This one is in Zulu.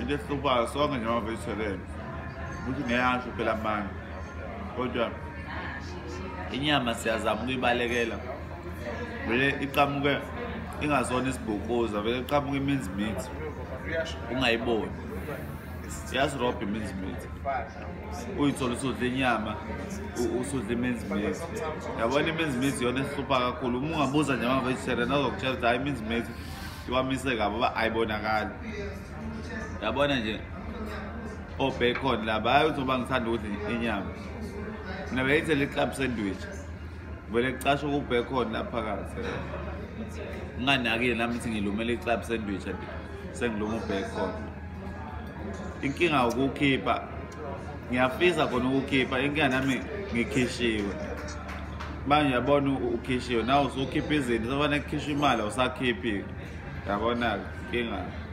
into esihluphayo sonke nje ama-vegetarian ukuthi ngiyasho phela manje kodwa inyama siyazama ukuyibalekela vele iqhamuke ingazona isibhukuza vele iqhamuke i-mince meat ungayiboni siyazirobha i-mince meat uyithola usudla inyama usudla i-mince meat yabona i-mince meat yona esihlupha kakhulu uma ungabuza nje ama-vegetarian azokutshela ukuthi hayi i-mince meat iwamise kabi ayibonakali yabona nje o-bacon laba hayi uthi uba ngithanda ukuthi inyama mina beyithela i-club sandwich vele kucasha ku-bacon laphakathi unganakile nami ukuthi ngilumele i-club sandwich sengiluma u-bacon inkinga ukukhipha ngiyafisa khona ukukhipha inkinga nami ngikhishiwe manje yabona ukhishiwe nawe usukhipha izinto sokufanele kukhishwe imali awusakhiphi yabona inkinga